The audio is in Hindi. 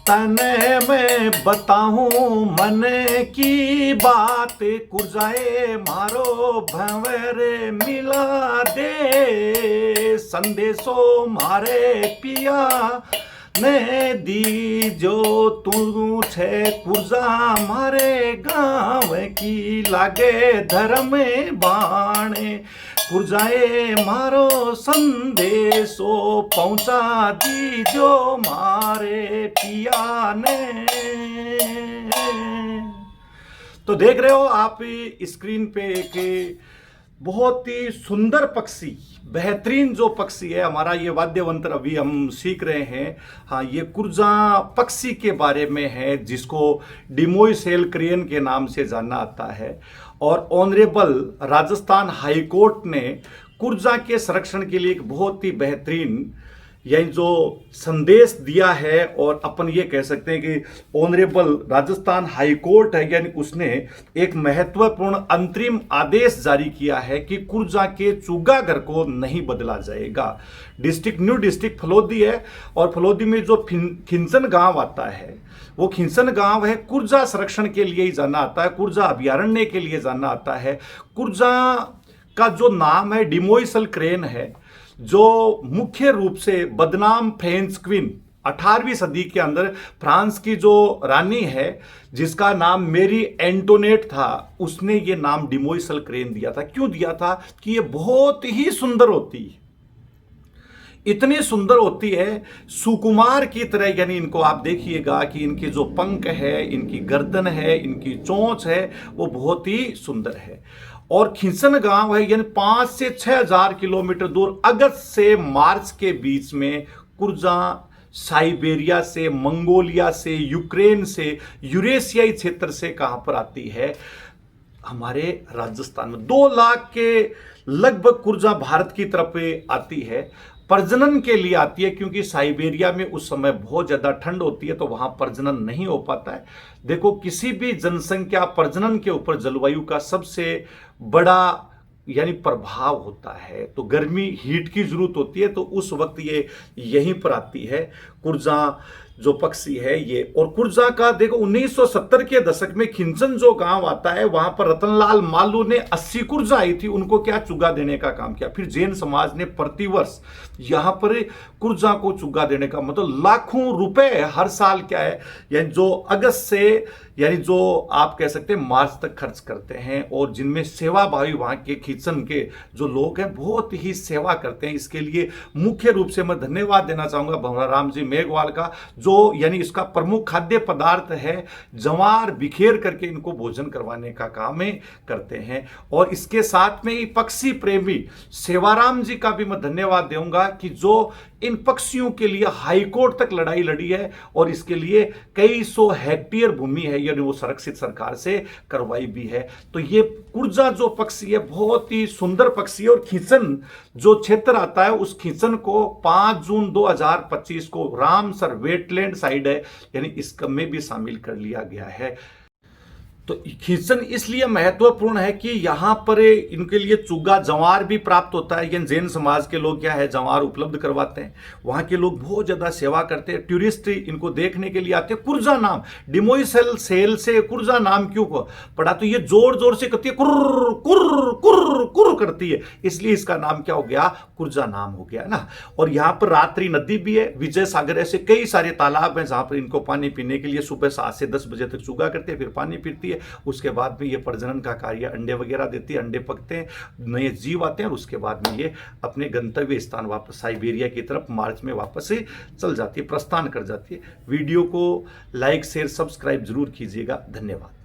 तने मैं बताऊं मन की बात, कुर्जाए मारो भंवर मिला दे, संदेशो मारे पिया ने दी जो तू छे कुर्जा मारे गाँव की लागे धर्म बाणे, कुर्जाए मारो संदेशो पहुंचा दी जो मारे पिया ने। तो देख रहे हो आप स्क्रीन पे एक बहुत ही सुंदर पक्षी, बेहतरीन जो पक्षी है हमारा, ये वाद्य यंत्र अभी हम सीख रहे हैं। हाँ, ये कुर्जा पक्षी के बारे में है जिसको डिमोइसेल क्रेन के नाम से जाना आता है। और ऑनरेबल राजस्थान हाई कोर्ट ने कुर्जा के संरक्षण के लिए एक बहुत ही बेहतरीन यही जो संदेश दिया है, और अपन ये कह सकते हैं कि ऑनरेबल राजस्थान हाई कोर्ट है यानी उसने एक महत्वपूर्ण अंतरिम आदेश जारी किया है कि कुर्जा के चुगा घर को नहीं बदला जाएगा। डिस्ट्रिक्ट न्यू डिस्ट्रिक्ट फलोदी है, और फलोदी में जो खिंचन गांव आता है वो खिंचन गांव है, कुर्जा संरक्षण के लिए ही जाना आता है, कुर्जा अभ्यारण्य के लिए जाना आता है। कुर्जा का जो नाम है डिमोइसल क्रेन है, जो मुख्य रूप से बदनाम फ्रेंच क्वीन 18वीं सदी के अंदर फ्रांस की जो रानी है जिसका नाम मेरी एंटोनेट था, उसने ये नाम डिमोइसल क्रेन दिया था। क्यों दिया था? कि ये बहुत ही सुंदर होती है, इतनी सुंदर होती है सुकुमार की तरह। यानी इनको आप देखिएगा कि इनके जो पंख है, इनकी गर्दन है, इनकी चोंच है, वो बहुत ही सुंदर है। और खिंचन गांव है यानी 5 से 6 हजार किलोमीटर दूर अगस्त से मार्च के बीच में कुर्जा साइबेरिया से, मंगोलिया से, यूक्रेन से, यूरेशियाई क्षेत्र से कहां पर आती है? हमारे राजस्थान में 2 लाख के लगभग कुर्जा भारत की तरफ आती है। प्रजनन के लिए आती है क्योंकि साइबेरिया में उस समय बहुत ज्यादा ठंड होती है, तो वहां प्रजनन नहीं हो पाता है। देखो, किसी भी जनसंख्या प्रजनन के ऊपर जलवायु का सबसे बड़ा यानी प्रभाव होता है, तो गर्मी हीट की जरूरत होती है, तो उस वक्त ये यहीं पर आती है कुर्जा जो पक्षी है ये। और कुर्जा का देखो 1970 के दशक में खिंचन जो गांव आता है वहां पर रतनलाल मालू ने 80 कुर्जा आई थी, उनको क्या चुगा देने का काम किया। फिर जैन समाज ने प्रतिवर्ष यहां पर कुर्जा को चुगा देने का मतलब लाखों रुपए हर साल क्या है, यानी जो अगस्त से यानी जो आप कह सकते हैं मार्च तक खर्च करते हैं, और जिनमें सेवाभावी वहां के खिंचन के जो लोग हैं बहुत ही सेवा करते हैं। इसके लिए मुख्य रूप से मैं धन्यवाद देना चाहूंगा भंवराराम जी मेघवाल का, जो यानी इसका प्रमुख खाद्य पदार्थ है जवार बिखेर करके इनको भोजन करवाने का काम करते हैं। और इसके साथ में ही पक्षी प्रेमी सेवाराम जी का भी मैं धन्यवाद दूंगा कि जो इन पक्षियों के लिए हाईकोर्ट तक लड़ाई लड़ी है, और इसके लिए कई 100 हेक्टेयर भूमि है यानी वो संरक्षित सरकार से करवाई भी है। तो ये कुर्जा जो पक्षी है बहुत ही सुंदर पक्षी है। और खिंचन जो क्षेत्र आता है उस खिंचन को 5 जून 2025 को रामसर वेटलैंड साइड है यानी इसका में भी शामिल कर लिया गया है। तो खिंचन इसलिए महत्वपूर्ण है कि यहां पर इनके लिए चुगा जवार भी प्राप्त होता है। यानी जैन समाज के लोग क्या है जवार उपलब्ध करवाते हैं, वहां के लोग बहुत ज्यादा सेवा करते हैं, टूरिस्ट इनको देखने के लिए आते हैं। कुर्जा नाम डिमोइसल सेल से कुर्जा नाम क्यों पड़ा? तो ये जोर जोर से करती है, कुर्र कुर्र कुर्र कुर्र करती है, इसलिए इसका नाम क्या हो गया? कुर्जा नाम हो गया ना। और यहाँ पर रात्रि नदी भी है, विजय सागर, ऐसे कई सारे तालाब हैं जहां पर इनको पानी पीने के लिए सुबह 7 से 10 बजे तक चुगा करते हैं, फिर पानी पीती है। उसके बाद में ये प्रजनन का कार्य, अंडे वगैरह देती है, अंडे पकते हैं, नए जीव आते हैं, और उसके बाद में ये अपने गंतव्य स्थान वापस साइबेरिया की तरफ मार्च में वापस से चल जाती है, प्रस्थान कर जाती है। वीडियो को लाइक शेयर सब्सक्राइब जरूर कीजिएगा। धन्यवाद।